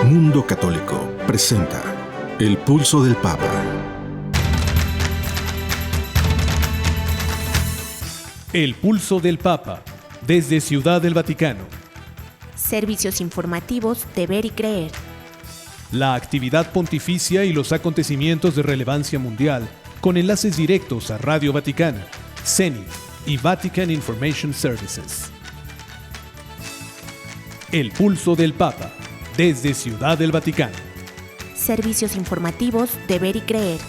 Mundo Católico presenta El Pulso del Papa. El Pulso del Papa, desde Ciudad del Vaticano. Servicios informativos de Ver y Creer. La actividad pontificia y los acontecimientos de relevancia mundial, con enlaces directos a Radio Vaticana, CENIT y Vatican Information Services. El Pulso del Papa, desde Ciudad del Vaticano. Servicios informativos de Ver y Creer.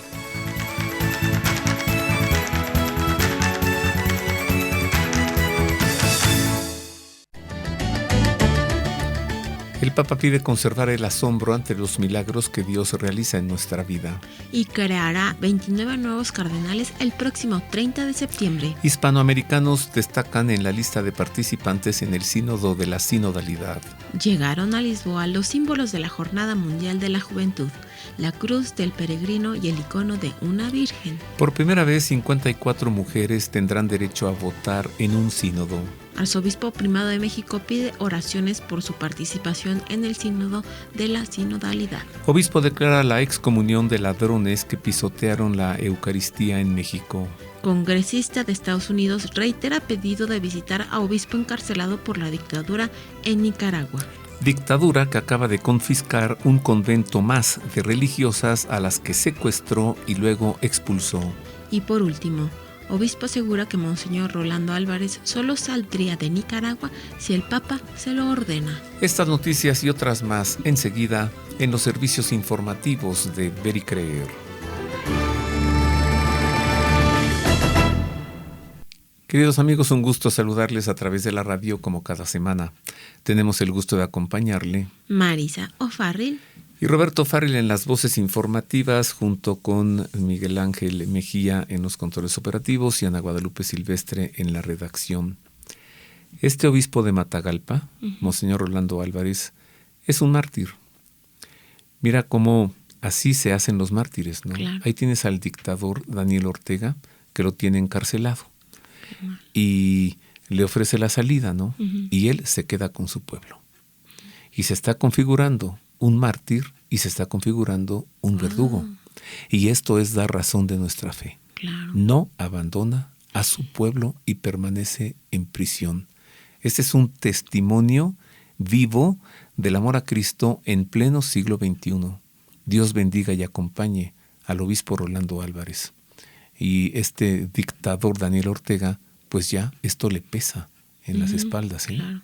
El Papa pide conservar el asombro ante los milagros que Dios realiza en nuestra vida. Y creará 29 nuevos cardenales el próximo 30 de septiembre. Hispanoamericanos destacan en la lista de participantes en el Sínodo de la Sinodalidad. Llegaron a Lisboa los símbolos de la Jornada Mundial de la Juventud, la cruz del peregrino y el icono de una virgen. Por primera vez, 54 mujeres tendrán derecho a votar en un sínodo. Arzobispo Primado de México pide oraciones por su participación en el sínodo de la sinodalidad. Obispo declara la excomunión de ladrones que pisotearon la Eucaristía en México. Congresista de Estados Unidos reitera pedido de visitar a obispo encarcelado por la dictadura en Nicaragua. Dictadura que acaba de confiscar un convento más de religiosas a las que secuestró y luego expulsó. Y por último, obispo asegura que Monseñor Rolando Álvarez solo saldría de Nicaragua si el Papa se lo ordena. Estas noticias y otras más enseguida en los servicios informativos de Ver y Creer. Queridos amigos, un gusto saludarles a través de la radio como cada semana. Tenemos el gusto de acompañarle Marisa O'Farrill y Roberto Farrell en las voces informativas, junto con Miguel Ángel Mejía en los controles operativos y Ana Guadalupe Silvestre en la redacción. Este obispo de Matagalpa, Monseñor Rolando Álvarez, es un mártir. Mira cómo así se hacen los mártires, ¿no? Claro. Ahí tienes al dictador Daniel Ortega, que lo tiene encarcelado. Y le ofrece la salida, ¿no? Y él se queda con su pueblo. Y se está configurando un mártir y se está configurando un verdugo. Y esto es dar razón de nuestra fe. Claro. No abandona a su pueblo y permanece en prisión. Este es un testimonio vivo del amor a Cristo en pleno siglo XXI. Dios bendiga y acompañe al obispo Rolando Álvarez. Y este dictador Daniel Ortega, pues ya esto le pesa en las espaldas, ¿eh? Claro.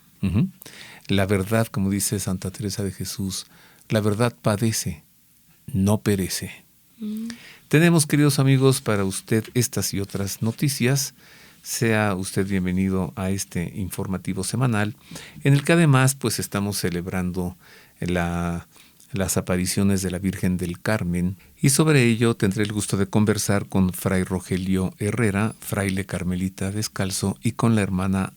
La verdad, como dice Santa Teresa de Jesús, la verdad padece, no perece. Tenemos, queridos amigos, para usted estas y otras noticias. Sea usted bienvenido a este informativo semanal, en el que además pues estamos celebrando las apariciones de la Virgen del Carmen, y sobre ello tendré el gusto de conversar con Fray Rogelio Herrera, fraile carmelita descalzo, y con la hermana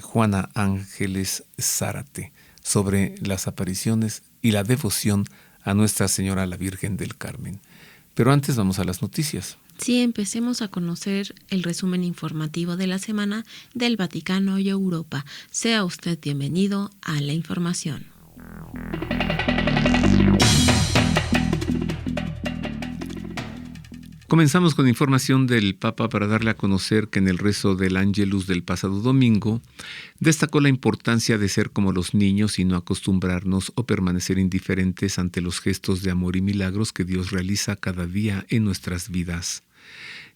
Juana Ángeles Zárate, sobre las apariciones y la devoción a Nuestra Señora la Virgen del Carmen. Pero antes vamos a las noticias. Sí, empecemos a conocer el resumen informativo de la semana del Vaticano y Europa. Sea usted bienvenido a la información. Comenzamos con información del Papa para darle a conocer que en el rezo del Ángelus del pasado domingo destacó la importancia de ser como los niños y no acostumbrarnos o permanecer indiferentes ante los gestos de amor y milagros que Dios realiza cada día en nuestras vidas.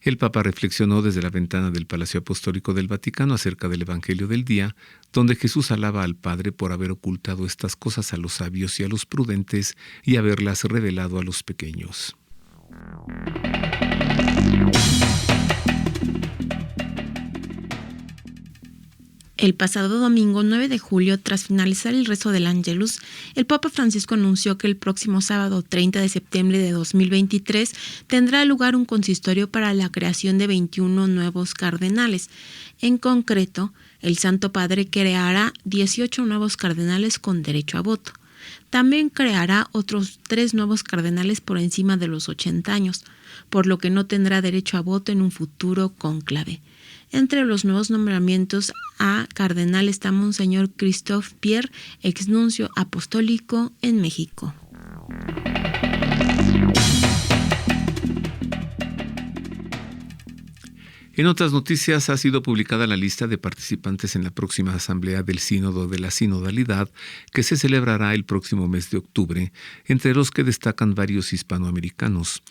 El Papa reflexionó desde la ventana del Palacio Apostólico del Vaticano acerca del Evangelio del día, donde Jesús alaba al Padre por haber ocultado estas cosas a los sabios y a los prudentes y haberlas revelado a los pequeños. El pasado domingo 9 de julio, tras finalizar el rezo del Ángelus, el Papa Francisco anunció que el próximo sábado 30 de septiembre de 2023 tendrá lugar un consistorio para la creación de 21 nuevos cardenales. En concreto, el Santo Padre creará 18 nuevos cardenales con derecho a voto. También creará otros 3 nuevos cardenales por encima de los 80 años, por lo que no tendrá derecho a voto en un futuro cónclave. Entre los nuevos nombramientos a cardenal está Monseñor Christophe Pierre, exnuncio apostólico en México. En otras noticias, ha sido publicada la lista de participantes en la próxima Asamblea del Sínodo de la Sinodalidad, que se celebrará el próximo mes de octubre, entre los que destacan varios hispanoamericanos.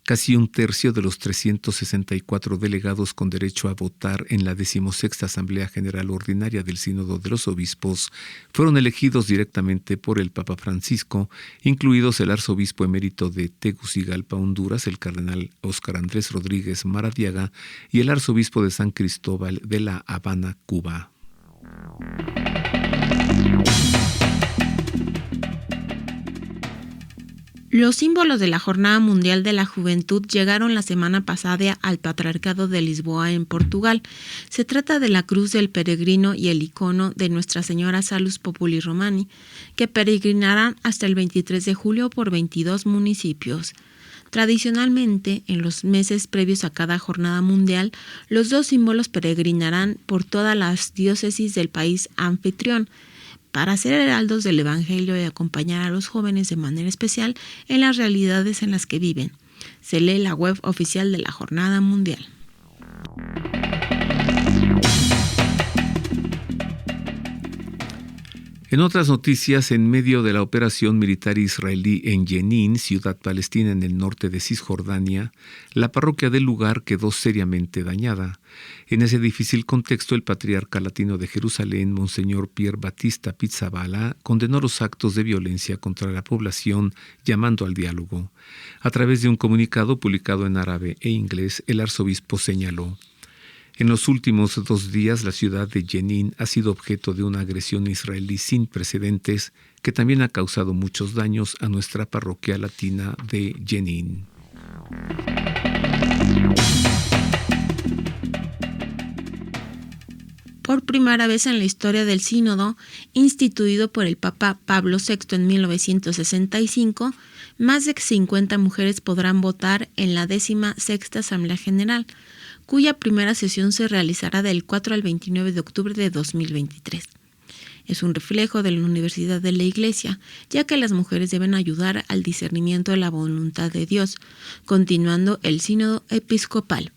Casi un tercio de los 364 delegados con derecho a votar en la 16ª Asamblea General Ordinaria del Sínodo de los Obispos fueron elegidos directamente por el Papa Francisco, incluidos el arzobispo emérito de Tegucigalpa, Honduras, el cardenal Óscar Andrés Rodríguez Maradiaga, y el arzobispo de San Cristóbal de La Habana, Cuba. Los símbolos de la Jornada Mundial de la Juventud llegaron la semana pasada al Patriarcado de Lisboa, en Portugal. Se trata de la Cruz del Peregrino y el icono de Nuestra Señora Salus Populi Romani, que peregrinarán hasta el 23 de julio por 22 municipios. Tradicionalmente, en los meses previos a cada jornada mundial, los dos símbolos peregrinarán por todas las diócesis del país anfitrión, para ser heraldos del Evangelio y acompañar a los jóvenes de manera especial en las realidades en las que viven. Se lee la web oficial de la Jornada Mundial. En otras noticias, en medio de la operación militar israelí en Jenin, ciudad palestina en el norte de Cisjordania, la parroquia del lugar quedó seriamente dañada. En ese difícil contexto, el patriarca latino de Jerusalén, Monseñor Pier Battista Pizzaballa, condenó los actos de violencia contra la población, llamando al diálogo. A través de un comunicado publicado en árabe e inglés, el arzobispo señaló: en los últimos 2 días, la ciudad de Jenin ha sido objeto de una agresión israelí sin precedentes que también ha causado muchos daños a nuestra parroquia latina de Jenin. Por primera vez en la historia del sínodo, instituido por el Papa Pablo VI en 1965, más de 50 mujeres podrán votar en la 16ª Asamblea General, cuya primera sesión se realizará del 4 al 29 de octubre de 2023. Es un reflejo de la Universidad de la Iglesia, ya que las mujeres deben ayudar al discernimiento de la voluntad de Dios, continuando el sínodo episcopal.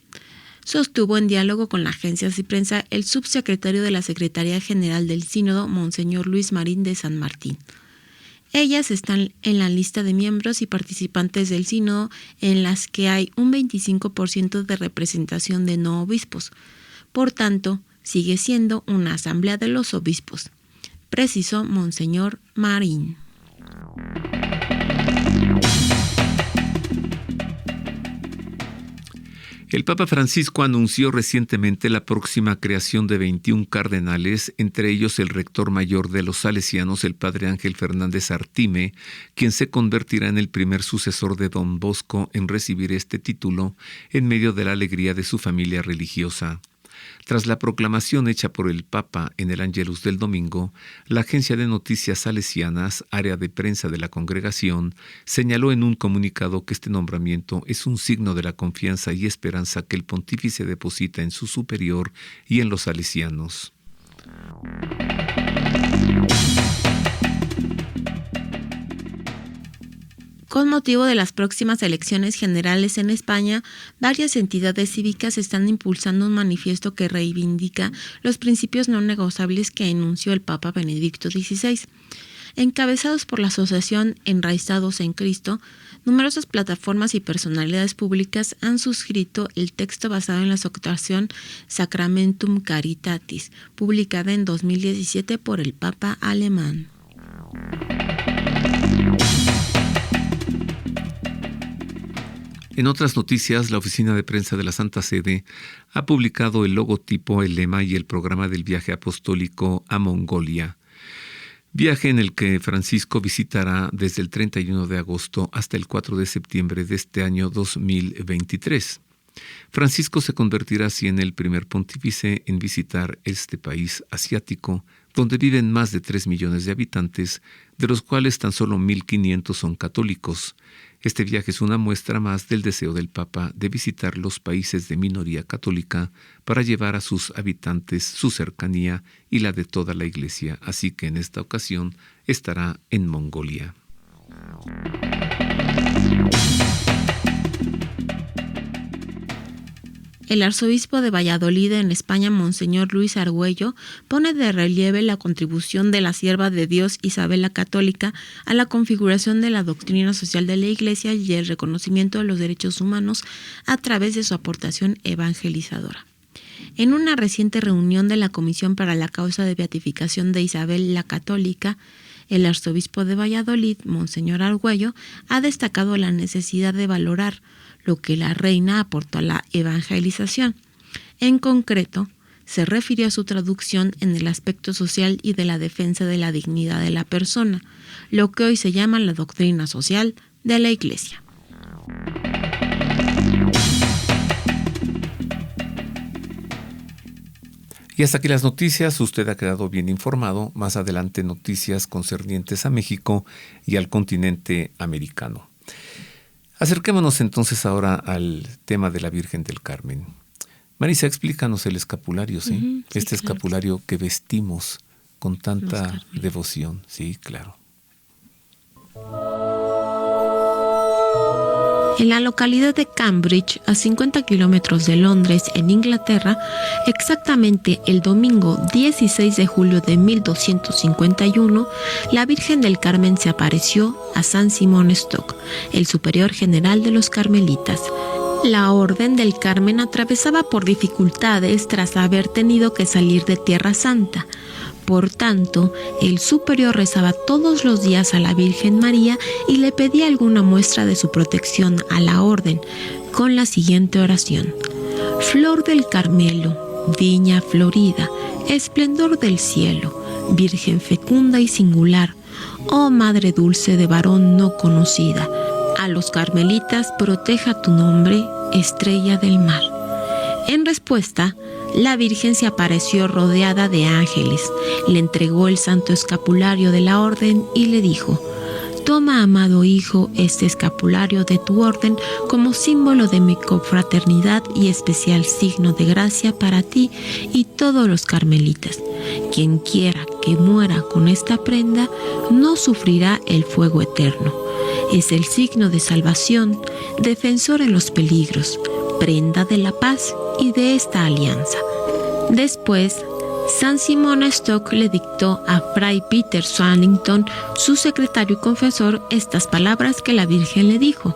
Sostuvo en diálogo con la agencia de prensa el subsecretario de la Secretaría General del Sínodo, Monseñor Luis Marín de San Martín. Ellas están en la lista de miembros y participantes del sínodo, en las que hay un 25% de representación de no obispos. Por tanto, sigue siendo una asamblea de los obispos, precisó Monseñor Marín. El Papa Francisco anunció recientemente la próxima creación de 21 cardenales, entre ellos el rector mayor de los salesianos, el padre Ángel Fernández Artime, quien se convertirá en el primer sucesor de Don Bosco en recibir este título en medio de la alegría de su familia religiosa. Tras la proclamación hecha por el Papa en el Angelus del domingo, la agencia de noticias salesianas, área de prensa de la congregación, señaló en un comunicado que este nombramiento es un signo de la confianza y esperanza que el pontífice deposita en su superior y en los salesianos. Con motivo de las próximas elecciones generales en España, varias entidades cívicas están impulsando un manifiesto que reivindica los principios no negociables que enunció el Papa Benedicto XVI. Encabezados por la asociación Enraizados en Cristo, numerosas plataformas y personalidades públicas han suscrito el texto basado en la exhortación Sacramentum Caritatis, publicada en 2017 por el Papa alemán. En otras noticias, la oficina de prensa de la Santa Sede ha publicado el logotipo, el lema y el programa del viaje apostólico a Mongolia. Viaje en el que Francisco visitará desde el 31 de agosto hasta el 4 de septiembre de este año 2023. Francisco se convertirá así en el primer pontífice en visitar este país asiático, donde viven más de 3 millones de habitantes, de los cuales tan solo 1.500 son católicos. Este viaje es una muestra más del deseo del Papa de visitar los países de minoría católica para llevar a sus habitantes su cercanía y la de toda la Iglesia, así que en esta ocasión estará en Mongolia. El arzobispo de Valladolid en España, Monseñor Luis Argüello, pone de relieve la contribución de la sierva de Dios Isabel la Católica a la configuración de la doctrina social de la Iglesia y el reconocimiento de los derechos humanos a través de su aportación evangelizadora. En una reciente reunión de la Comisión para la Causa de Beatificación de Isabel la Católica, el arzobispo de Valladolid, Monseñor Argüello, ha destacado la necesidad de valorar lo que la reina aportó a la evangelización. En concreto, se refirió a su traducción en el aspecto social y de la defensa de la dignidad de la persona, lo que hoy se llama la doctrina social de la Iglesia. Y hasta aquí las noticias. Usted ha quedado bien informado. Más adelante noticias concernientes a México y al continente americano. Acerquémonos entonces ahora al tema de la Virgen del Carmen. Marisa, explícanos el escapulario, ¿sí? Sí, este claro. escapulario que vestimos con tanta devoción. Sí, claro. En la localidad de Cambridge, a 50 kilómetros de Londres, en Inglaterra, exactamente el domingo 16 de julio de 1251, la Virgen del Carmen se apareció a San Simón Stock, el superior general de los carmelitas. La Orden del Carmen atravesaba por dificultades tras haber tenido que salir de Tierra Santa. Por tanto, el superior rezaba todos los días a la Virgen María y le pedía alguna muestra de su protección a la orden, con la siguiente oración: Flor del Carmelo, viña florida, esplendor del cielo, Virgen fecunda y singular, oh Madre dulce de varón no conocida, a los carmelitas proteja tu nombre, estrella del mar. En respuesta, la Virgen se apareció rodeada de ángeles, le entregó el santo escapulario de la orden y le dijo: Toma, amado hijo, este escapulario de tu orden como símbolo de mi confraternidad y especial signo de gracia para ti y todos los carmelitas. Quien quiera que muera con esta prenda no sufrirá el fuego eterno. Es el signo de salvación, defensor en los peligros, prenda de la paz y de esta alianza. Después, San Simón Stock le dictó a Fray Peter Swanington, su secretario y confesor, estas palabras que la Virgen le dijo.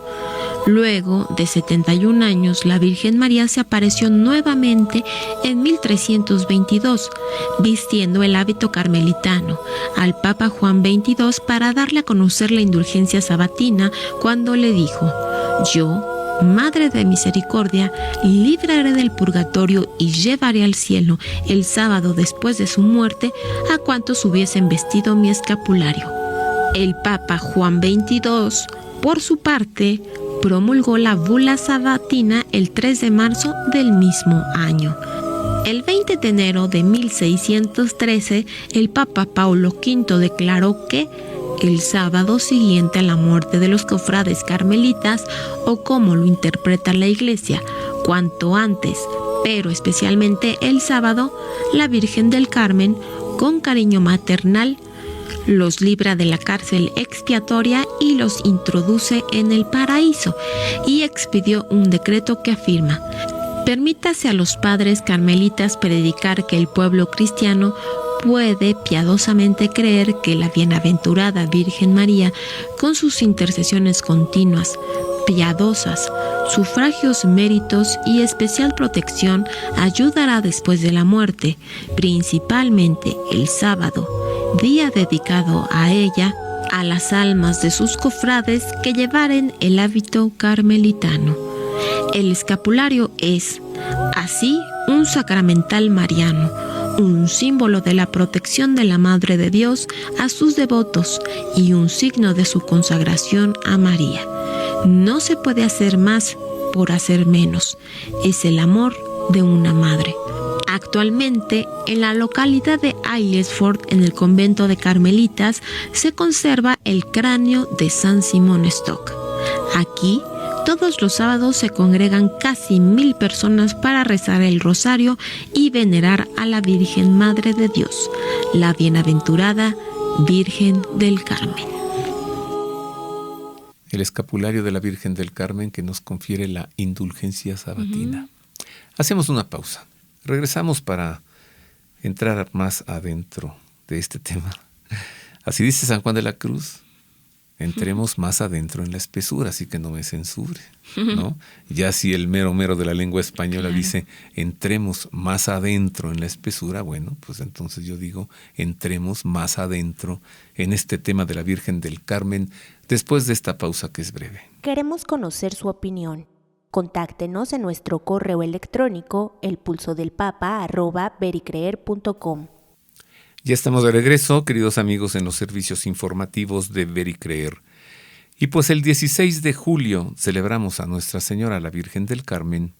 Luego de 71 años, la Virgen María se apareció nuevamente en 1322, vistiendo el hábito carmelitano, al Papa Juan XXII para darle a conocer la indulgencia sabatina cuando le dijo: Yo, Madre de misericordia, libraré del purgatorio y llevaré al cielo el sábado después de su muerte a cuantos hubiesen vestido mi escapulario. El Papa Juan XXII, por su parte, promulgó la bula sabatina el 3 de marzo del mismo año. El 20 de enero de 1613, el Papa Paulo V declaró que el sábado siguiente a la muerte de los cofrades carmelitas, o como lo interpreta la Iglesia, cuanto antes, pero especialmente el sábado, la Virgen del Carmen, con cariño maternal, los libra de la cárcel expiatoria y los introduce en el paraíso, y expidió un decreto que afirma: permítase a los padres carmelitas predicar que el pueblo cristiano puede piadosamente creer que la bienaventurada Virgen María, con sus intercesiones continuas, piadosas, sufragios, méritos y especial protección, ayudará después de la muerte, principalmente el sábado, día dedicado a ella, a las almas de sus cofrades que llevaren el hábito carmelitano. El escapulario es, así, un sacramental mariano, un símbolo de la protección de la Madre de Dios a sus devotos y un signo de su consagración a María. No se puede hacer más por hacer menos. Es el amor de una madre. Actualmente, en la localidad de Aylesford, en el convento de Carmelitas, se conserva el cráneo de San Simón Stock. Aquí, todos los sábados se congregan casi 1000 personas para rezar el rosario y venerar a la Virgen Madre de Dios, la bienaventurada Virgen del Carmen. El escapulario de la Virgen del Carmen que nos confiere la indulgencia sabatina. Hacemos una pausa. Regresamos para entrar más adentro de este tema. Así dice San Juan de la Cruz, entremos más adentro en la espesura, así que no me censure, ¿no? Ya si el mero de la lengua española dice, entremos más adentro en la espesura, bueno, pues entonces yo digo, entremos más adentro en este tema de la Virgen del Carmen, después de esta pausa que es breve. Queremos conocer su opinión. Contáctenos en nuestro correo electrónico elpulsodelpapa@vericreer.com. Ya estamos de regreso, queridos amigos, en los servicios informativos de Ver y Creer. Y pues el 16 de julio celebramos a Nuestra Señora la Virgen del Carmen,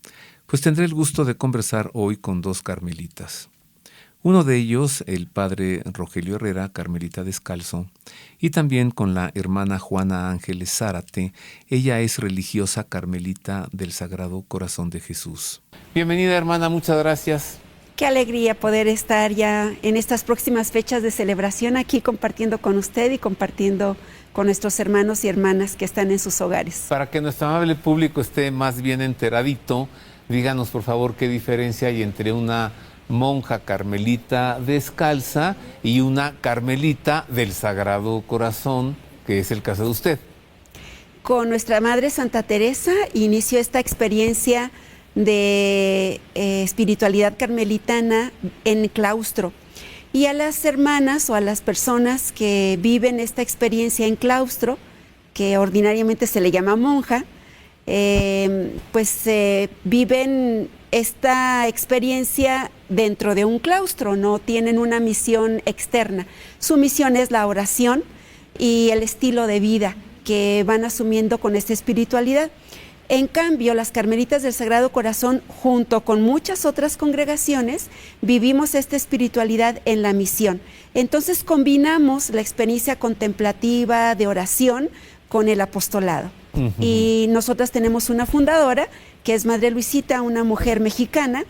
pues tendré el gusto de conversar hoy con 2 carmelitas. Uno de ellos, el padre Rogelio Herrera, carmelita descalzo, y también con la hermana Juana Ángeles Zárate. Ella es religiosa carmelita del Sagrado Corazón de Jesús. Bienvenida, hermana, muchas gracias. Qué alegría poder estar ya en estas próximas fechas de celebración aquí compartiendo con usted y compartiendo con nuestros hermanos y hermanas que están en sus hogares. Para que nuestro amable público esté más bien enteradito, díganos por favor qué diferencia hay entre una monja carmelita descalza y una carmelita del Sagrado Corazón, que es el caso de usted. Con nuestra Madre Santa Teresa inició esta experiencia de espiritualidad carmelitana en claustro. Y a las hermanas o a las personas que viven esta experiencia en claustro, que ordinariamente se le llama monja, viven esta experiencia dentro de un claustro, no tienen una misión externa. Su misión es la oración y el estilo de vida que van asumiendo con esta espiritualidad. En cambio, las Carmelitas del Sagrado Corazón, junto con muchas otras congregaciones, vivimos esta espiritualidad en la misión. Entonces combinamos la experiencia contemplativa de oración con el apostolado. Y nosotras tenemos una fundadora, que es Madre Luisita, una mujer mexicana,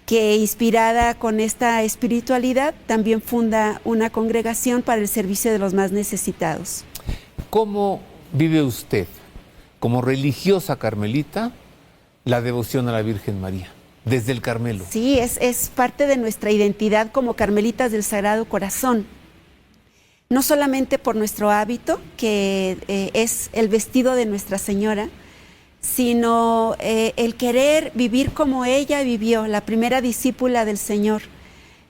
que inspirada con esta espiritualidad también funda una congregación para el servicio de los más necesitados. ¿Cómo vive usted, como religiosa carmelita, la devoción a la Virgen María, desde el Carmelo? Sí, es parte de nuestra identidad como Carmelitas del Sagrado Corazón. No solamente por nuestro hábito, que es el vestido de Nuestra Señora, sino el querer vivir como ella vivió, la primera discípula del Señor,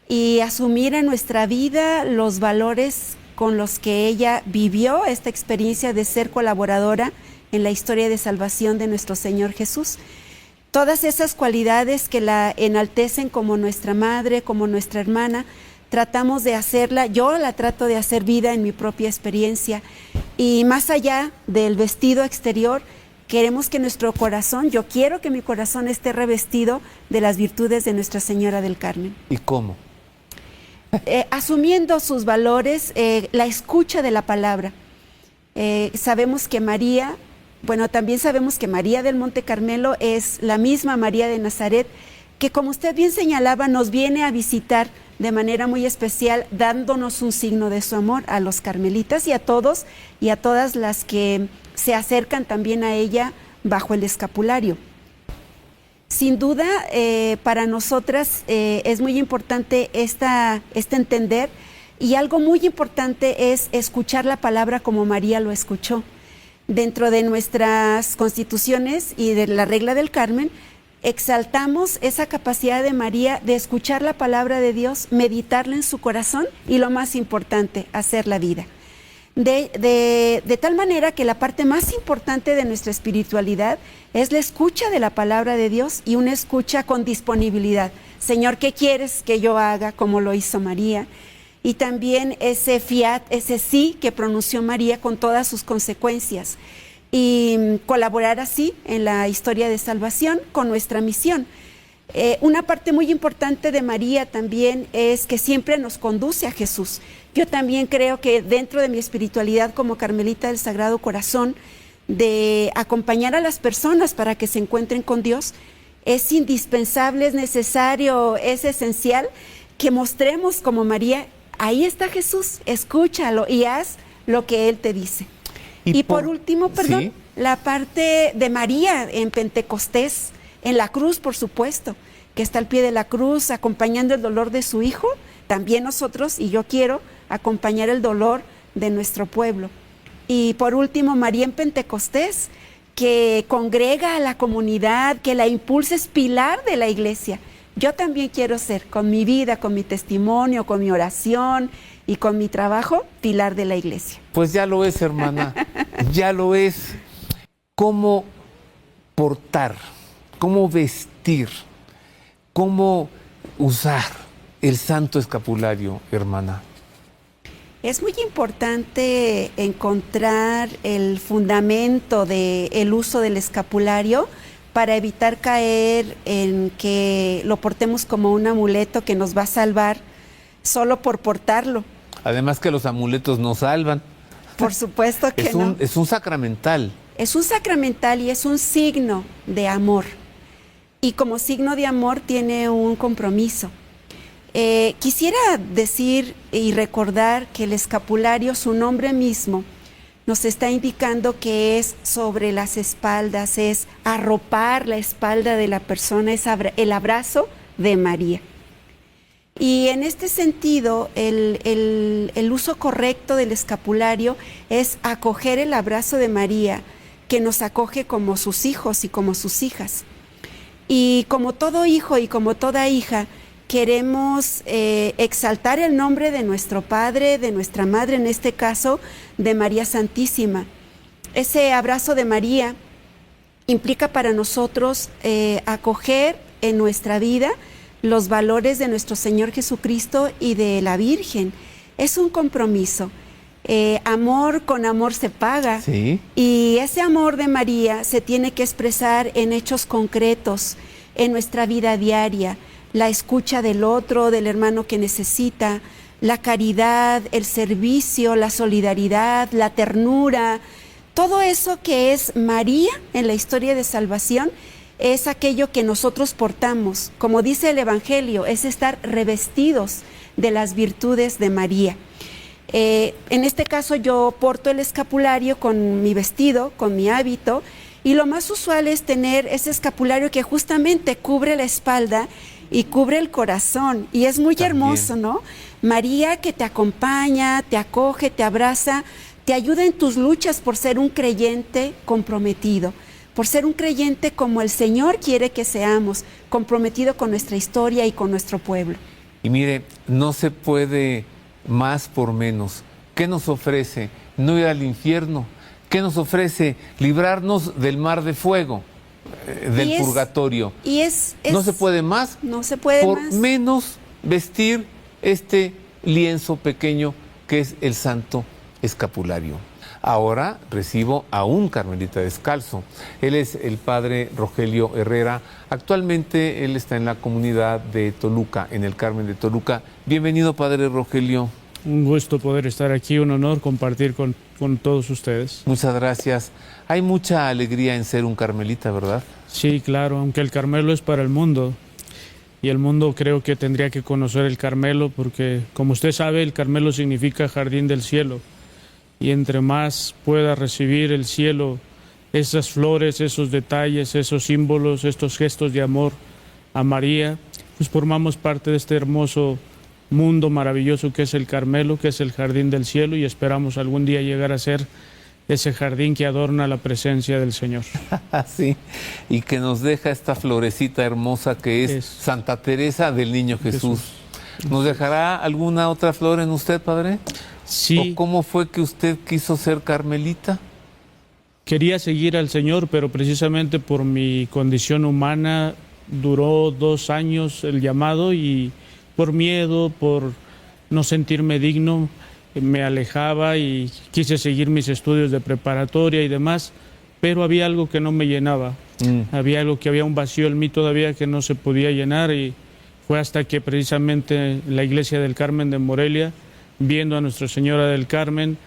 y asumir en nuestra vida los valores con los que ella vivió esta experiencia de ser colaboradora en la historia de salvación de nuestro Señor Jesús. Todas esas cualidades que la enaltecen como nuestra madre, como nuestra hermana, tratamos de hacerla, yo la trato de hacer vida en mi propia experiencia. Y más allá del vestido exterior, queremos que nuestro corazón, yo quiero que mi corazón esté revestido de las virtudes de Nuestra Señora del Carmen. ¿Y cómo? Asumiendo sus valores, la escucha de la palabra. Sabemos que María, también sabemos que María del Monte Carmelo es la misma María de Nazaret, que como usted bien señalaba, nos viene a visitar de manera muy especial, dándonos un signo de su amor a los carmelitas y a todos y a todas las que se acercan también a ella bajo el escapulario. Sin duda, para nosotras es muy importante este entender, y algo muy importante es escuchar la palabra como María lo escuchó. Dentro de nuestras constituciones y de la regla del Carmen, exaltamos esa capacidad de María de escuchar la palabra de Dios, meditarla en su corazón y, lo más importante, hacer la vida. De tal manera que la parte más importante de nuestra espiritualidad es la escucha de la palabra de Dios, y una escucha con disponibilidad. Señor, ¿qué quieres que yo haga? Como lo hizo María. Y también ese fiat, ese sí que pronunció María con todas sus consecuencias. Y colaborar así en la historia de salvación con nuestra misión. Una parte muy importante de María también es que siempre nos conduce a Jesús. Yo también creo que dentro de mi espiritualidad como Carmelita del Sagrado Corazón, de acompañar a las personas para que se encuentren con Dios, es indispensable, es necesario, es esencial que mostremos como María, ahí está Jesús, escúchalo y haz lo que Él te dice. Y por último, perdón, ¿sí? La parte de María en Pentecostés, en la cruz, por supuesto, que está al pie de la cruz acompañando el dolor de su Hijo, también nosotros, y yo quiero acompañar el dolor de nuestro pueblo. Y por último, María en Pentecostés, que congrega a la comunidad, que la impulsa, es pilar de la iglesia. Yo también quiero ser, con mi vida, con mi testimonio, con mi oración y con mi trabajo, pilar de la iglesia. Pues ya lo es, hermana, ya lo es. ¿Cómo portar, cómo vestir, cómo usar el santo escapulario, hermana? Es muy importante encontrar el fundamento del uso del escapulario para evitar caer en que lo portemos como un amuleto que nos va a salvar solo por portarlo. Además que los amuletos no salvan. Por supuesto que no. Es un sacramental. Es un sacramental y es un signo de amor. Y como signo de amor tiene un compromiso. Quisiera decir y recordar que el escapulario, su nombre mismo, nos está indicando que es sobre las espaldas, es arropar la espalda de la persona, es el abrazo de María. Y en este sentido, el uso correcto del escapulario es acoger el abrazo de María, que nos acoge como sus hijos y como sus hijas. Y como todo hijo y como toda hija, queremos exaltar el nombre de nuestro Padre, de nuestra Madre, en este caso, de María Santísima. Ese abrazo de María implica para nosotros acoger en nuestra vida los valores de nuestro Señor Jesucristo y de la Virgen. Es un compromiso. Amor con amor se paga. Sí. Y ese amor de María se tiene que expresar en hechos concretos, en nuestra vida diaria. La escucha del otro, del hermano que necesita, la caridad, el servicio, la solidaridad, la ternura, todo eso que es María en la historia de salvación, es aquello que nosotros portamos. Como dice el Evangelio, es estar revestidos de las virtudes de María. En este caso yo porto el escapulario con mi vestido, con mi hábito, y lo más usual es tener ese escapulario que justamente cubre la espalda y cubre el corazón, y es muy hermoso, ¿no? María que te acompaña, te acoge, te abraza, te ayuda en tus luchas por ser un creyente comprometido, por ser un creyente como el Señor quiere que seamos, comprometido con nuestra historia y con nuestro pueblo. Y mire, no se puede más por menos. ¿Qué nos ofrece? No ir al infierno. ¿Qué nos ofrece? Librarnos del mar de fuego, del purgatorio. ¿No se puede más? No se puede por más. Menos vestir este lienzo pequeño que es el santo escapulario. Ahora recibo a un carmelita descalzo. Él es el padre Rogelio Herrera. Actualmente él está en la comunidad de Toluca, en el Carmen de Toluca. Bienvenido, padre Rogelio. Un gusto poder estar aquí, un honor compartir con todos ustedes. Muchas gracias. Hay mucha alegría en ser un carmelita, ¿verdad? Sí, claro, aunque el Carmelo es para el mundo. Y el mundo creo que tendría que conocer el Carmelo porque, como usted sabe, el Carmelo significa jardín del cielo. Y entre más pueda recibir el cielo esas flores, esos detalles, esos símbolos, estos gestos de amor a María, pues formamos parte de este hermoso mundo maravilloso que es el Carmelo, que es el jardín del cielo, y esperamos algún día llegar a ser ese jardín que adorna la presencia del Señor. Sí, y que nos deja esta florecita hermosa que es Santa Teresa del Niño Jesús. ¿Nos dejará alguna otra flor en usted, padre? Sí. ¿O cómo fue que usted quiso ser carmelita? Quería seguir al Señor, pero precisamente por mi condición humana duró 2 años el llamado y por miedo, por no sentirme digno, me alejaba y quise seguir mis estudios de preparatoria y demás, pero había algo que no me llenaba. Había un vacío en mí todavía que no se podía llenar, y fue hasta que precisamente la Iglesia del Carmen de Morelia, viendo a Nuestra Señora del Carmen,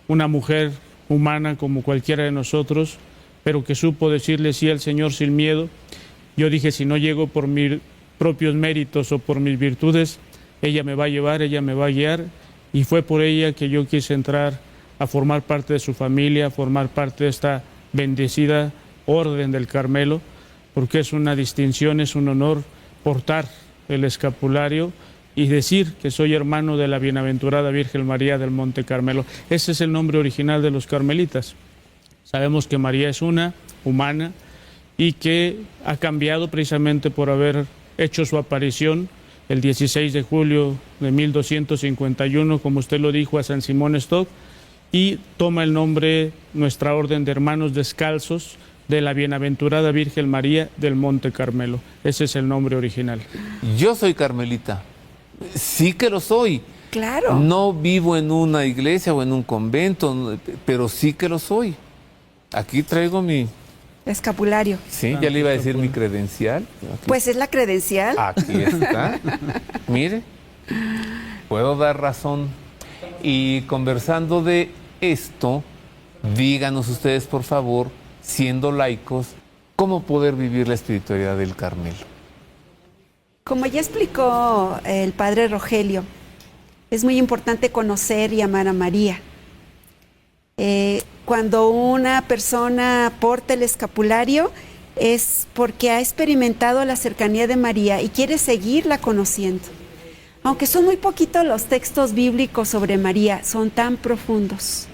una mujer humana como cualquiera de nosotros, pero que supo decirle sí al Señor sin miedo, yo dije, si no llego por mis propios méritos o por mis virtudes, ella me va a llevar, ella me va a guiar, y fue por ella que yo quise entrar a formar parte de su familia, a formar parte de esta bendecida Orden del Carmelo, porque es una distinción, es un honor portar el escapulario y decir que soy hermano de la Bienaventurada Virgen María del Monte Carmelo. Ese es el nombre original de los carmelitas. Sabemos que María es una, humana, y que ha cambiado precisamente por haber hecho su aparición el 16 de julio de 1251, como usted lo dijo, a San Simón Stock, y toma el nombre nuestra Orden de Hermanos Descalzos de la Bienaventurada Virgen María del Monte Carmelo. Ese es el nombre original. Yo soy carmelita, sí que lo soy. Claro. No vivo en una iglesia o en un convento, pero sí que lo soy. Aquí traigo mi... Escapulario. Sí, ya le iba a decir mi credencial. Aquí. Pues es la credencial. Aquí está. Mire, puedo dar razón. Y conversando de esto, díganos ustedes, por favor, siendo laicos, cómo poder vivir la espiritualidad del Carmelo. Como ya explicó el padre Rogelio, es muy importante conocer y amar a María. Cuando una persona porta el escapulario es porque ha experimentado la cercanía de María y quiere seguirla conociendo. Aunque son muy poquitos los textos bíblicos sobre María, son tan profundos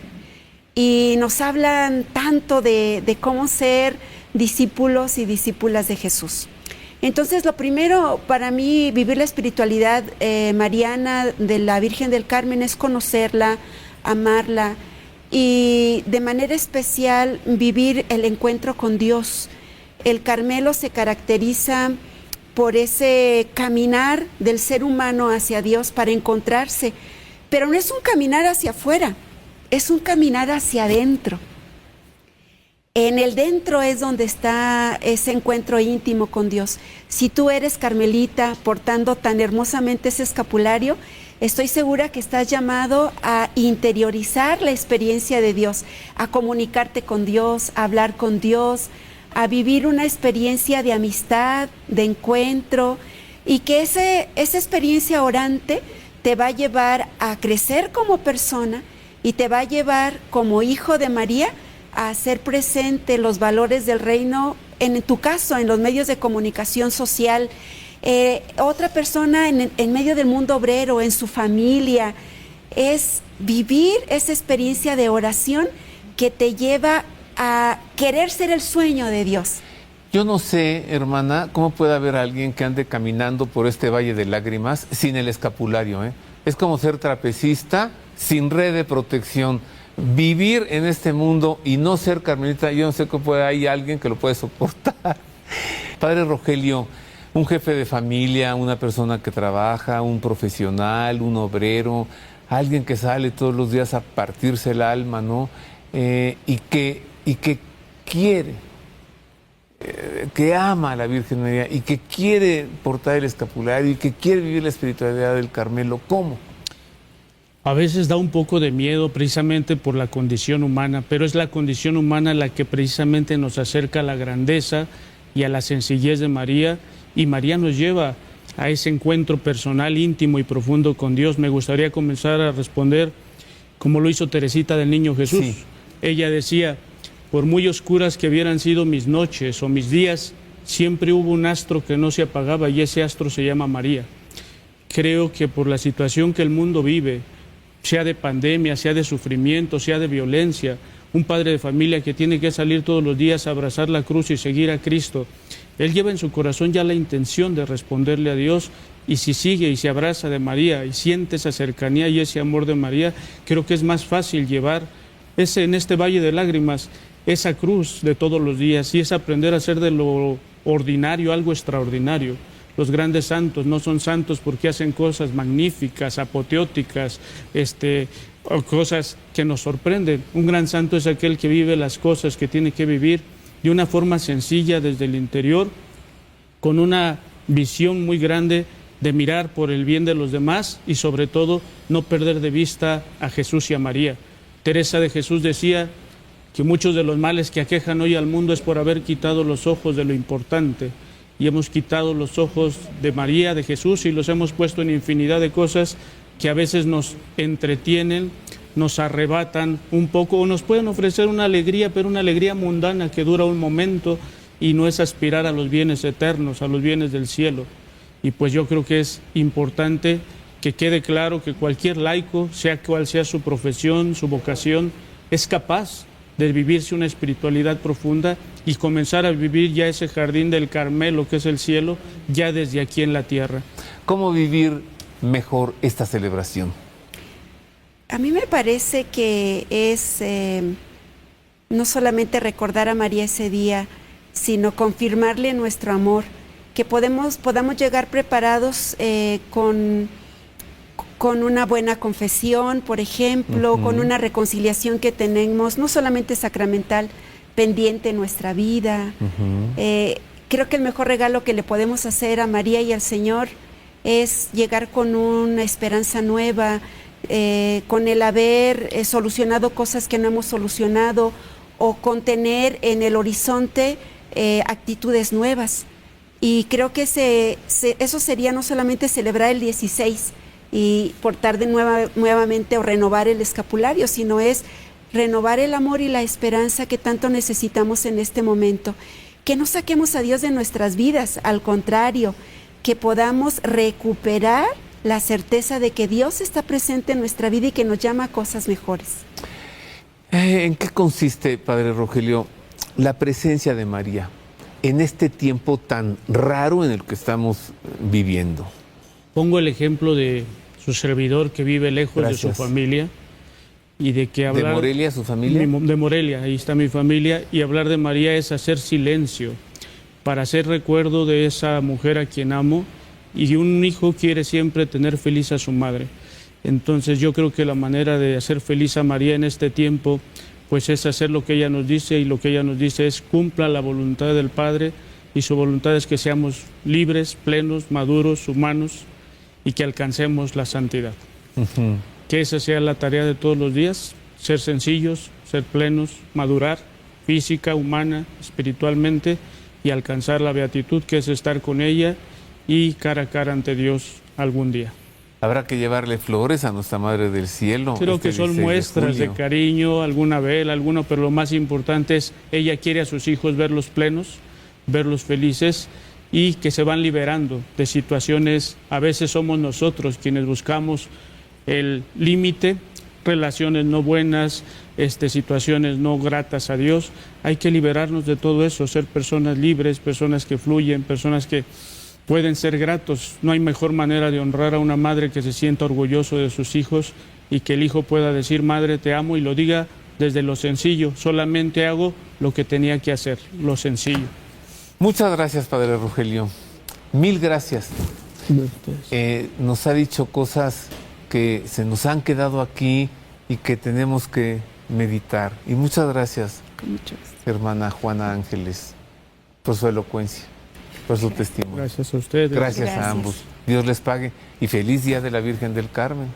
y nos hablan tanto de cómo ser discípulos y discípulas de Jesús. Entonces, lo primero para mí, vivir la espiritualidad mariana de la Virgen del Carmen es conocerla, amarla y de manera especial vivir el encuentro con Dios. El Carmelo se caracteriza por ese caminar del ser humano hacia Dios para encontrarse, pero no es un caminar hacia afuera, es un caminar hacia adentro. En el dentro es donde está ese encuentro íntimo con Dios. Si tú eres carmelita portando tan hermosamente ese escapulario, estoy segura que estás llamado a interiorizar la experiencia de Dios, a comunicarte con Dios, a hablar con Dios, a vivir una experiencia de amistad, de encuentro, y que esa experiencia orante te va a llevar a crecer como persona y te va a llevar como hijo de María a hacer presente los valores del reino, en tu caso, en los medios de comunicación social, otra persona en medio del mundo obrero, en su familia. Es vivir esa experiencia de oración que te lleva a querer ser el sueño de Dios. Yo no sé, hermana, cómo puede haber alguien que ande caminando por este valle de lágrimas sin el escapulario, ¿eh? Es como ser trapecista sin red de protección. Vivir en este mundo y no ser carmelita, yo no sé cómo hay alguien que lo puede soportar. Padre Rogelio, un jefe de familia, una persona que trabaja, un profesional, un obrero, alguien que sale todos los días a partirse el alma, ¿no? Y que quiere, que ama a la Virgen María y que quiere portar el escapulario y que quiere vivir la espiritualidad del Carmelo. ¿Cómo? A veces da un poco de miedo precisamente por la condición humana, pero es la condición humana la que precisamente nos acerca a la grandeza y a la sencillez de María, y María nos lleva a ese encuentro personal, íntimo y profundo con Dios. Me gustaría comenzar a responder como lo hizo Teresita del Niño Jesús. Sí. Ella decía, por muy oscuras que hubieran sido mis noches o mis días, siempre hubo un astro que no se apagaba y ese astro se llama María. Creo que por la situación que el mundo vive, sea de pandemia, sea de sufrimiento, sea de violencia, un padre de familia que tiene que salir todos los días a abrazar la cruz y seguir a Cristo, él lleva en su corazón ya la intención de responderle a Dios, y si sigue y se abraza de María y siente esa cercanía y ese amor de María, creo que es más fácil llevar en este valle de lágrimas esa cruz de todos los días, y es aprender a hacer de lo ordinario algo extraordinario. Los grandes santos no son santos porque hacen cosas magníficas, apoteóticas, o cosas que nos sorprenden. Un gran santo es aquel que vive las cosas que tiene que vivir de una forma sencilla desde el interior, con una visión muy grande de mirar por el bien de los demás y sobre todo no perder de vista a Jesús y a María. Teresa de Jesús decía que muchos de los males que aquejan hoy al mundo es por haber quitado los ojos de lo importante, y hemos quitado los ojos de María, de Jesús, y los hemos puesto en infinidad de cosas que a veces nos entretienen, nos arrebatan un poco o nos pueden ofrecer una alegría, pero una alegría mundana que dura un momento y no es aspirar a los bienes eternos, a los bienes del cielo. Y pues yo creo que es importante que quede claro que cualquier laico, sea cual sea su profesión, su vocación, es capaz de vivirse una espiritualidad profunda y comenzar a vivir ya ese jardín del Carmelo, que es el cielo, ya desde aquí en la tierra. ¿Cómo vivir mejor esta celebración? A mí me parece que es no solamente recordar a María ese día, sino confirmarle nuestro amor, que podamos llegar preparados con una buena confesión, por ejemplo, con una reconciliación que tenemos, no solamente sacramental, pendiente en nuestra vida. Creo que el mejor regalo que le podemos hacer a María y al Señor es llegar con una esperanza nueva, con el haber solucionado cosas que no hemos solucionado, o con tener en el horizonte actitudes nuevas. Y creo que eso sería no solamente celebrar el 16 y portar nuevamente o renovar el escapulario, sino es renovar el amor y la esperanza que tanto necesitamos en este momento. Que no saquemos a Dios de nuestras vidas, al contrario, que podamos recuperar la certeza de que Dios está presente en nuestra vida y que nos llama a cosas mejores. ¿En qué consiste, Padre Rogelio, la presencia de María en este tiempo tan raro en el que estamos viviendo? Pongo el ejemplo de su servidor que vive lejos de su familia y de que hablar... ¿De Morelia, su familia? De Morelia, ahí está mi familia, y hablar de María es hacer silencio para hacer recuerdo de esa mujer a quien amo, y un hijo quiere siempre tener feliz a su madre. Entonces yo creo que la manera de hacer feliz a María en este tiempo pues es hacer lo que ella nos dice, y lo que ella nos dice es cumpla la voluntad del Padre, y su voluntad es que seamos libres, plenos, maduros, humanos, y que alcancemos la santidad. Que esa sea la tarea de todos los días, ser sencillos, ser plenos, madurar física, humana, espiritualmente, y alcanzar la beatitud, que es estar con ella y cara a cara ante Dios algún día. Habrá que llevarle flores a nuestra Madre del Cielo. Creo que son muestras de cariño, alguna vela, pero lo más importante es, ella quiere a sus hijos verlos plenos, verlos felices, y que se van liberando de situaciones. A veces somos nosotros quienes buscamos el límite, relaciones no buenas, situaciones no gratas a Dios. Hay que liberarnos de todo eso, ser personas libres, personas que fluyen, personas que pueden ser gratos. No hay mejor manera de honrar a una madre que se sienta orgulloso de sus hijos y que el hijo pueda decir, madre, te amo, y lo diga desde lo sencillo. Solamente hago lo que tenía que hacer, lo sencillo. Muchas gracias, Padre Rogelio. Mil gracias. Nos ha dicho cosas que se nos han quedado aquí y que tenemos que meditar. Y muchas gracias, hermana Juana Ángeles, por su elocuencia, por su testimonio. Gracias a ustedes. Gracias a ambos. Dios les pague y feliz Día de la Virgen del Carmen.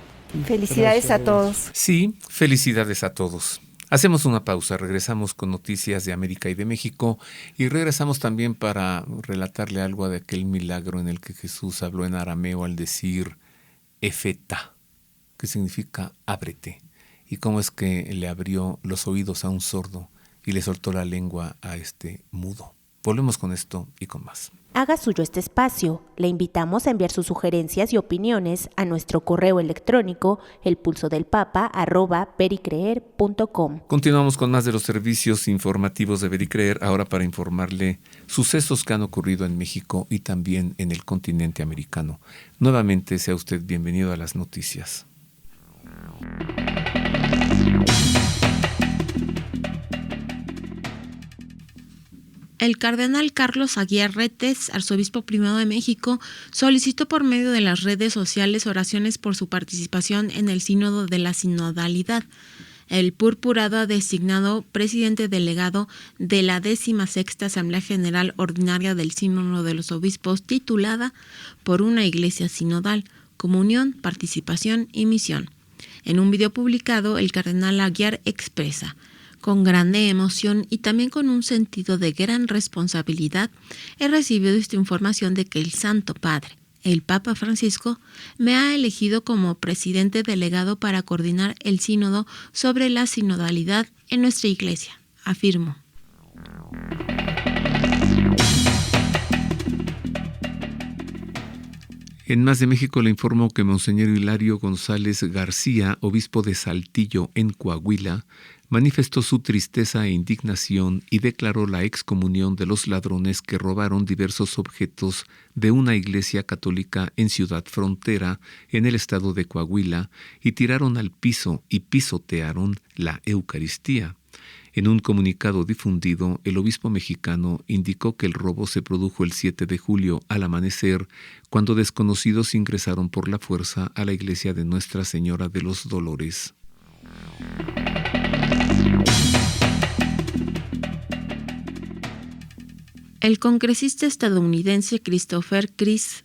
Felicidades a todos. Sí, felicidades a todos. Hacemos una pausa, regresamos con noticias de América y de México, y regresamos también para relatarle algo de aquel milagro en el que Jesús habló en arameo al decir Efeta, que significa ábrete, y cómo es que le abrió los oídos a un sordo y le soltó la lengua a este mudo. Volvemos con esto y con más. Haga suyo este espacio. Le invitamos a enviar sus sugerencias y opiniones a nuestro correo electrónico elpulsodelpapa@vericreer.com. Continuamos con más de los servicios informativos de Ver y Creer, ahora para informarle sucesos que han ocurrido en México y también en el continente americano. Nuevamente sea usted bienvenido a las noticias. El cardenal Carlos Aguiar Retes, arzobispo primado de México, solicitó por medio de las redes sociales oraciones por su participación en el Sínodo de la Sinodalidad. El purpurado ha designado presidente delegado de la 16ª Asamblea General Ordinaria del Sínodo de los Obispos, titulada Por una Iglesia Sinodal, Comunión, Participación y Misión. En un video publicado, el cardenal Aguiar expresa: con grande emoción y también con un sentido de gran responsabilidad, he recibido esta información de que el Santo Padre, el Papa Francisco, me ha elegido como presidente delegado para coordinar el sínodo sobre la sinodalidad en nuestra Iglesia, afirmó. En Más de México le informo que Monseñor Hilario González García, obispo de Saltillo, en Coahuila, manifestó su tristeza e indignación y declaró la excomunión de los ladrones que robaron diversos objetos de una iglesia católica en Ciudad Frontera, en el estado de Coahuila, y tiraron al piso y pisotearon la Eucaristía. En un comunicado difundido, el obispo mexicano indicó que el robo se produjo el 7 de julio al amanecer, cuando desconocidos ingresaron por la fuerza a la iglesia de Nuestra Señora de los Dolores. El congresista estadounidense Christopher Chris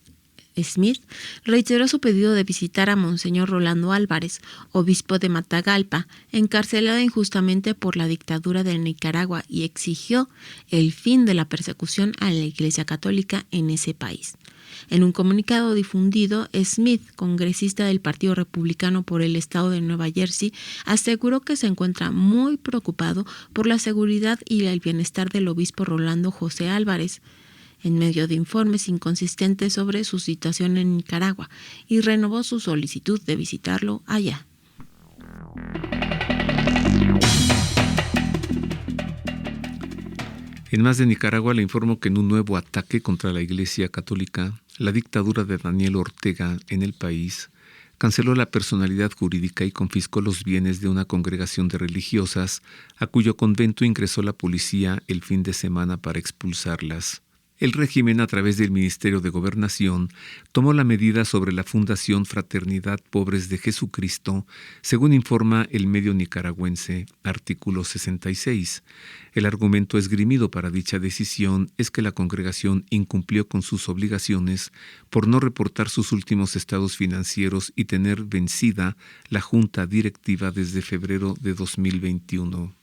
Smith reiteró su pedido de visitar a Monseñor Rolando Álvarez, obispo de Matagalpa, encarcelado injustamente por la dictadura de Nicaragua, y exigió el fin de la persecución a la Iglesia Católica en ese país. En un comunicado difundido, Smith, congresista del Partido Republicano por el estado de Nueva Jersey, aseguró que se encuentra muy preocupado por la seguridad y el bienestar del obispo Rolando José Álvarez, en medio de informes inconsistentes sobre su situación en Nicaragua, y renovó su solicitud de visitarlo allá. En Más de Nicaragua le informo que en un nuevo ataque contra la Iglesia Católica, la dictadura de Daniel Ortega en el país canceló la personalidad jurídica y confiscó los bienes de una congregación de religiosas, a cuyo convento ingresó la policía el fin de semana para expulsarlas. El régimen, a través del Ministerio de Gobernación, tomó la medida sobre la Fundación Fraternidad Pobres de Jesucristo, según informa el medio nicaragüense, artículo 66. El argumento esgrimido para dicha decisión es que la congregación incumplió con sus obligaciones por no reportar sus últimos estados financieros y tener vencida la junta directiva desde febrero de 2021.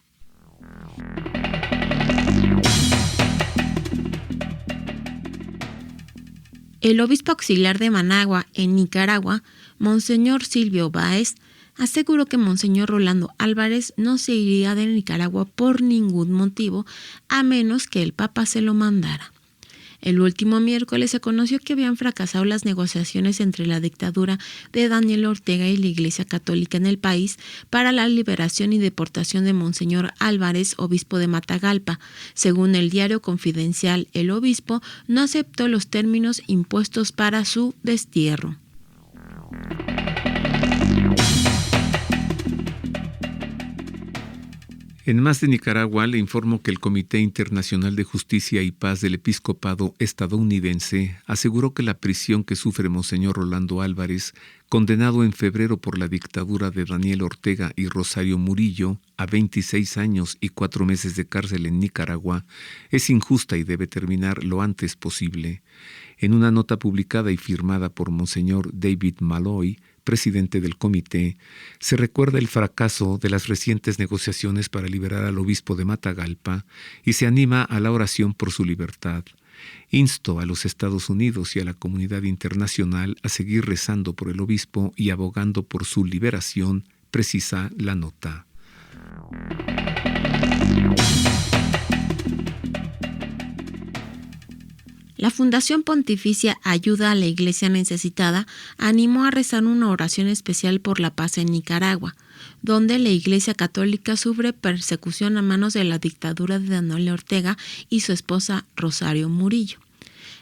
El obispo auxiliar de Managua, en Nicaragua, Monseñor Silvio Báez, aseguró que Monseñor Rolando Álvarez no se iría de Nicaragua por ningún motivo, a menos que el Papa se lo mandara. El último miércoles se conoció que habían fracasado las negociaciones entre la dictadura de Daniel Ortega y la Iglesia Católica en el país para la liberación y deportación de Monseñor Álvarez, obispo de Matagalpa. Según el diario Confidencial, el obispo no aceptó los términos impuestos para su destierro. En Más de Nicaragua le informo que el Comité Internacional de Justicia y Paz del Episcopado estadounidense aseguró que la prisión que sufre Monseñor Rolando Álvarez, condenado en febrero por la dictadura de Daniel Ortega y Rosario Murillo a 26 años y 4 meses de cárcel en Nicaragua, es injusta y debe terminar lo antes posible. En una nota publicada y firmada por Monseñor David Malloy, presidente del comité, se recuerda el fracaso de las recientes negociaciones para liberar al obispo de Matagalpa y se anima a la oración por su libertad. Insto a los Estados Unidos y a la comunidad internacional a seguir rezando por el obispo y abogando por su liberación, precisa la nota. La Fundación Pontificia Ayuda a la Iglesia Necesitada animó a rezar una oración especial por la paz en Nicaragua, donde la Iglesia Católica sufre persecución a manos de la dictadura de Daniel Ortega y su esposa Rosario Murillo.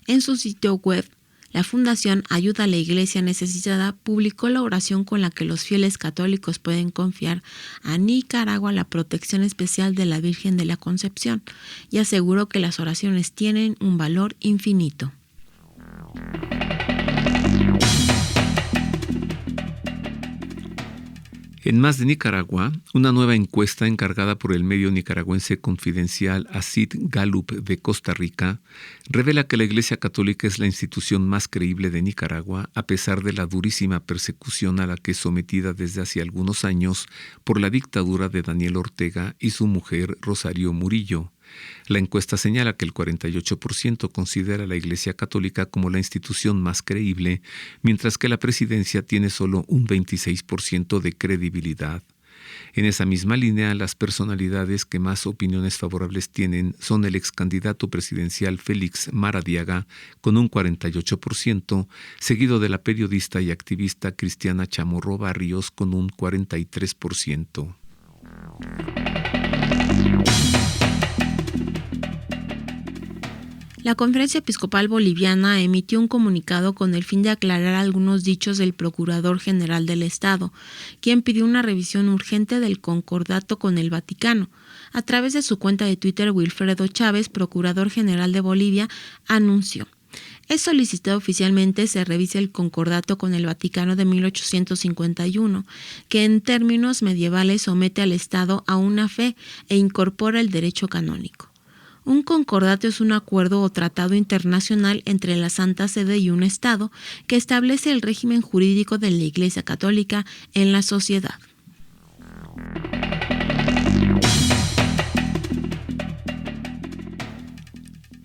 En su sitio web, La Fundación Ayuda a la Iglesia Necesitada publicó la oración con la que los fieles católicos pueden confiar a Nicaragua la protección especial de la Virgen de la Concepción y aseguró que las oraciones tienen un valor infinito. En Más de Nicaragua, una nueva encuesta encargada por el medio nicaragüense confidencial ACID Gallup de Costa Rica revela que la Iglesia Católica es la institución más creíble de Nicaragua, a pesar de la durísima persecución a la que es sometida desde hace algunos años por la dictadura de Daniel Ortega y su mujer Rosario Murillo. La encuesta señala que el 48% considera a la Iglesia Católica como la institución más creíble, mientras que la presidencia tiene solo un 26% de credibilidad. En esa misma línea, las personalidades que más opiniones favorables tienen son el ex candidato presidencial Félix Maradiaga, con un 48%, seguido de la periodista y activista Cristiana Chamorro Barrios, con un 43%. La Conferencia Episcopal Boliviana emitió un comunicado con el fin de aclarar algunos dichos del Procurador General del Estado, quien pidió una revisión urgente del concordato con el Vaticano. A través de su cuenta de Twitter, Wilfredo Chávez, Procurador General de Bolivia, anunció: es solicitado oficialmente se revise el concordato con el Vaticano de 1851, que en términos medievales somete al Estado a una fe e incorpora el derecho canónico. Un concordato es un acuerdo o tratado internacional entre la Santa Sede y un Estado que establece el régimen jurídico de la Iglesia Católica en la sociedad.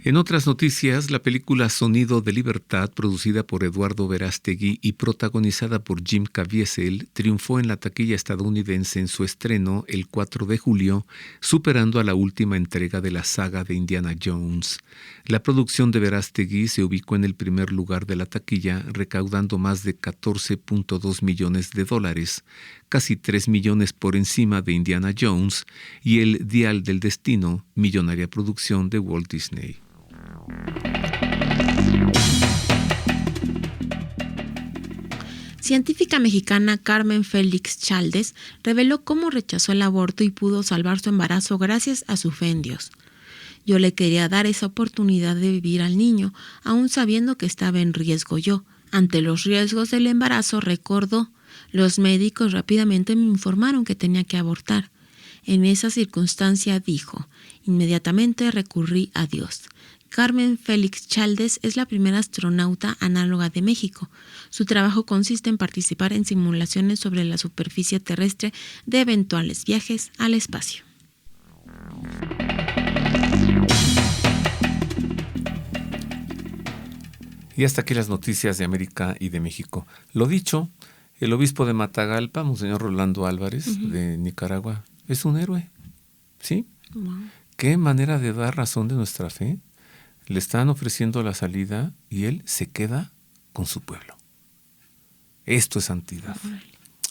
En otras noticias, la película Sonido de Libertad, producida por Eduardo Verástegui y protagonizada por Jim Caviezel, triunfó en la taquilla estadounidense en su estreno el 4 de julio, superando a la última entrega de la saga de Indiana Jones. La producción de Verástegui se ubicó en el primer lugar de la taquilla, recaudando más de $14.2 millones, casi 3 millones por encima de Indiana Jones y El Dial del Destino, millonaria producción de Walt Disney. Científica mexicana Carmen Félix Chaldes reveló cómo rechazó el aborto y pudo salvar su embarazo gracias a su fe en Dios. Yo le quería dar esa oportunidad de vivir al niño, aún sabiendo que estaba en riesgo yo. Ante los riesgos del embarazo, recordó, los médicos rápidamente me informaron que tenía que abortar. En esa circunstancia dijo, inmediatamente recurrí a Dios. Carmen Félix Chaldes es la primera astronauta análoga de México. Su trabajo consiste en participar en simulaciones sobre la superficie terrestre de eventuales viajes al espacio. Y hasta aquí las noticias de América y de México. Lo dicho, el obispo de Matagalpa, Monseñor Rolando Álvarez, de Nicaragua, es un héroe. ¿Sí? Wow. Qué manera de dar razón de nuestra fe. Le están ofreciendo la salida y él se queda con su pueblo. Esto es santidad.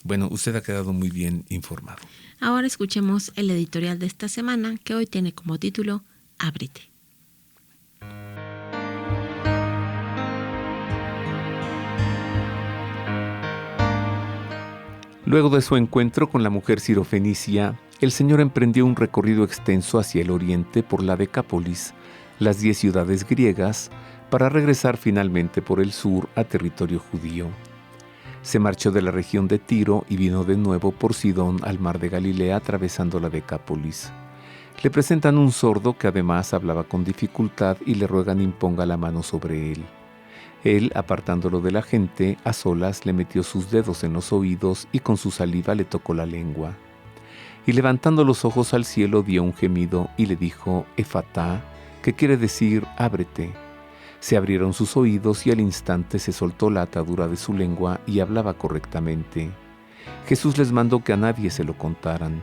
Bueno, usted ha quedado muy bien informado. Ahora escuchemos el editorial de esta semana, que hoy tiene como título Ábrete. Luego de su encuentro con la mujer sirofenicia, el Señor emprendió un recorrido extenso hacia el oriente por la Decápolis, las 10 ciudades griegas, para regresar finalmente por el sur a territorio judío. Se marchó de la región de Tiro y vino de nuevo por Sidón al mar de Galilea, atravesando la Decápolis. Le presentan un sordo que además hablaba con dificultad y le ruegan imponga la mano sobre él. Él, apartándolo de la gente, a solas le metió sus dedos en los oídos y con su saliva le tocó la lengua. Y levantando los ojos al cielo dio un gemido y le dijo, Efatá, que quiere decir, ábrete. Se abrieron sus oídos y al instante se soltó la atadura de su lengua y hablaba correctamente. Jesús les mandó que a nadie se lo contaran,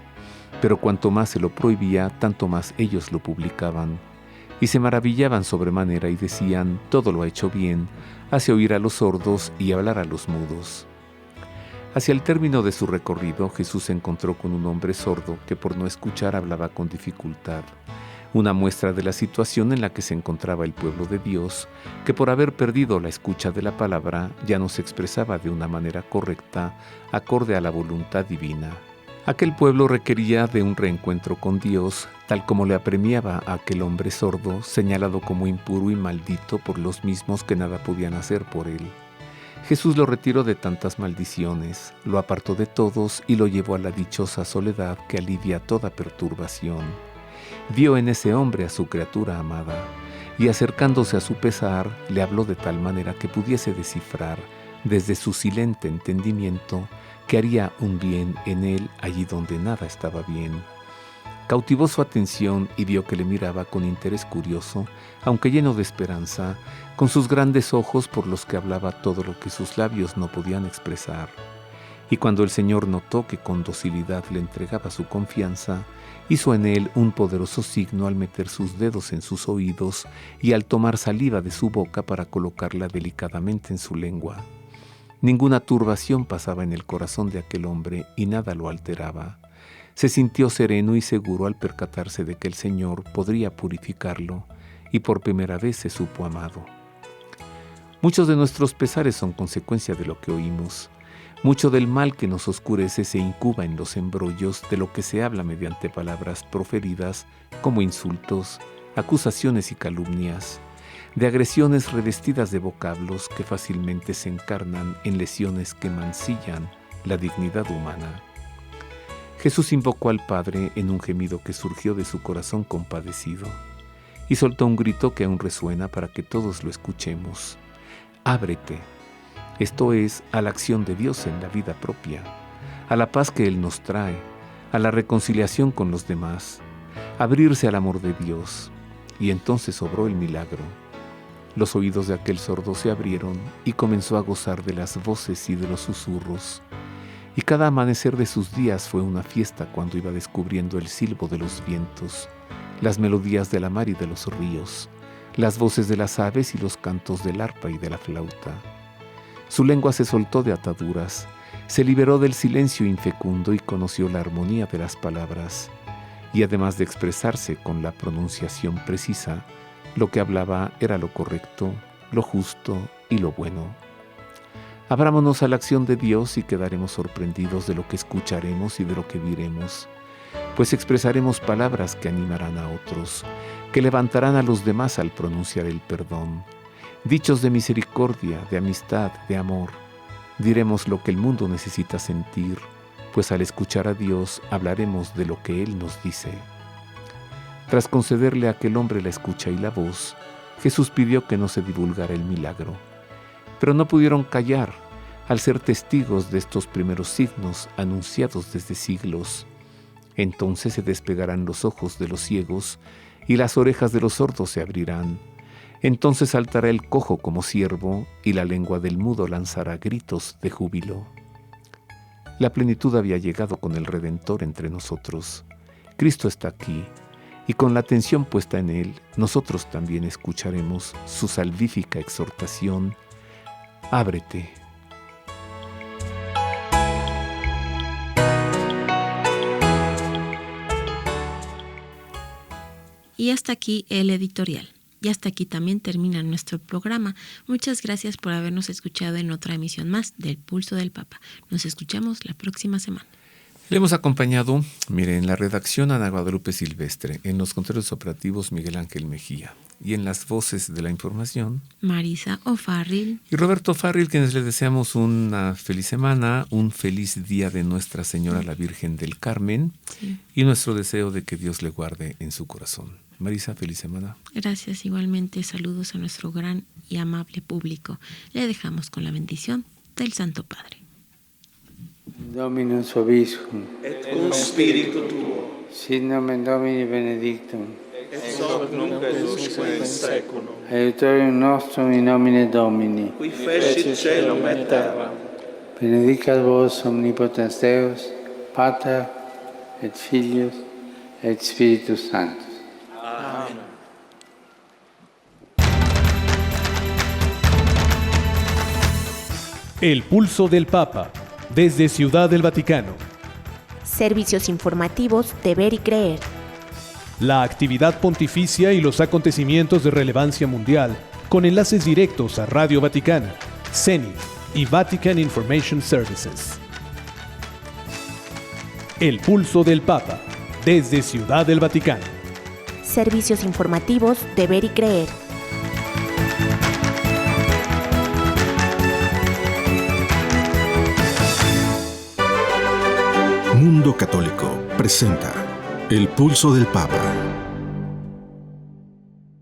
pero cuanto más se lo prohibía, tanto más ellos lo publicaban. Y se maravillaban sobremanera y decían, todo lo ha hecho bien, hace oír a los sordos y hablar a los mudos. Hacia el término de su recorrido, Jesús se encontró con un hombre sordo que por no escuchar hablaba con dificultad. una muestra de la situación en la que se encontraba el pueblo de Dios, que por haber perdido la escucha de la palabra ya no se expresaba de una manera correcta, acorde a la voluntad divina. Aquel pueblo requería de un reencuentro con Dios, tal como le apremiaba a aquel hombre sordo, señalado como impuro y maldito por los mismos que nada podían hacer por él. Jesús lo retiró de tantas maldiciones, lo apartó de todos y lo llevó a la dichosa soledad que alivia toda perturbación. Vio en ese hombre a su criatura amada, y acercándose a su pesar, le habló de tal manera que pudiese descifrar, desde su silente entendimiento, que haría un bien en él allí donde nada estaba bien. Cautivó su atención y vio que le miraba con interés curioso, aunque lleno de esperanza, con sus grandes ojos por los que hablaba todo lo que sus labios no podían expresar. Y cuando el Señor notó que con docilidad le entregaba su confianza, hizo en él un poderoso signo al meter sus dedos en sus oídos y al tomar saliva de su boca para colocarla delicadamente en su lengua. Ninguna turbación pasaba en el corazón de aquel hombre y nada lo alteraba. Se sintió sereno y seguro al percatarse de que el Señor podría purificarlo, y por primera vez se supo amado. Muchos de nuestros pesares son consecuencia de lo que oímos. Mucho del mal que nos oscurece se incuba en los embrollos de lo que se habla mediante palabras proferidas como insultos, acusaciones y calumnias, de agresiones revestidas de vocablos que fácilmente se encarnan en lesiones que mancillan la dignidad humana. Jesús invocó al Padre en un gemido que surgió de su corazón compadecido y soltó un grito que aún resuena para que todos lo escuchemos. Ábrete, esto es, a la acción de Dios en la vida propia, a la paz que Él nos trae, a la reconciliación con los demás, abrirse al amor de Dios. Y entonces obró el milagro. Los oídos de aquel sordo se abrieron y comenzó a gozar de las voces y de los susurros. Y cada amanecer de sus días fue una fiesta cuando iba descubriendo el silbo de los vientos, las melodías de la mar y de los ríos, las voces de las aves y los cantos del arpa y de la flauta. Su lengua se soltó de ataduras, se liberó del silencio infecundo y conoció la armonía de las palabras. Y además de expresarse con la pronunciación precisa, lo que hablaba era lo correcto, lo justo y lo bueno. Abrámonos a la acción de Dios y quedaremos sorprendidos de lo que escucharemos y de lo que diremos, pues expresaremos palabras que animarán a otros, que levantarán a los demás al pronunciar el perdón, dichos de misericordia, de amistad, de amor. Diremos lo que el mundo necesita sentir, pues al escuchar a Dios hablaremos de lo que Él nos dice. Tras concederle a aquel hombre la escucha y la voz, Jesús pidió que no se divulgara el milagro. Pero no pudieron callar al ser testigos de estos primeros signos anunciados desde siglos. Entonces se despegarán los ojos de los ciegos y las orejas de los sordos se abrirán. Entonces saltará el cojo como ciervo y la lengua del mudo lanzará gritos de júbilo. La plenitud había llegado con el Redentor entre nosotros. Cristo está aquí. Y con la atención puesta en Él, nosotros también escucharemos su salvífica exhortación: ábrete. Y hasta aquí el editorial. Y hasta aquí también termina nuestro programa. Muchas gracias por habernos escuchado en otra emisión más del Pulso del Papa. Nos escuchamos la próxima semana. Le hemos acompañado, en la redacción Ana Guadalupe Silvestre, en los controles operativos Miguel Ángel Mejía y en las voces de la información Marisa O'Farrill y Roberto Farril, quienes les deseamos una feliz semana, un feliz día de Nuestra Señora la Virgen del Carmen, sí, y nuestro deseo de que Dios le guarde en su corazón. Marisa, feliz semana. Gracias, igualmente saludos a nuestro gran y amable público. Le dejamos con la bendición del Santo Padre. Dominus vobiscum, et cum spiritu tuo, sit nomen Domini benedictum, et hoc nunc et usque in saeculum, aiutorium nostrum in nomine Domini, qui fecit caelum et terram. Benedicat vos omnipotens Deus, Pater et Filius et Spiritus Sanctus. Amén. El Pulso del Papa, desde Ciudad del Vaticano. Servicios informativos de Ver y Creer. la actividad pontificia y los acontecimientos de relevancia mundial, con enlaces directos a Radio Vaticana, Zenith y Vatican Information Services. El pulso del Papa, desde Ciudad del Vaticano. Servicios informativos de Ver y Creer. Mundo Católico presenta El pulso del Papa.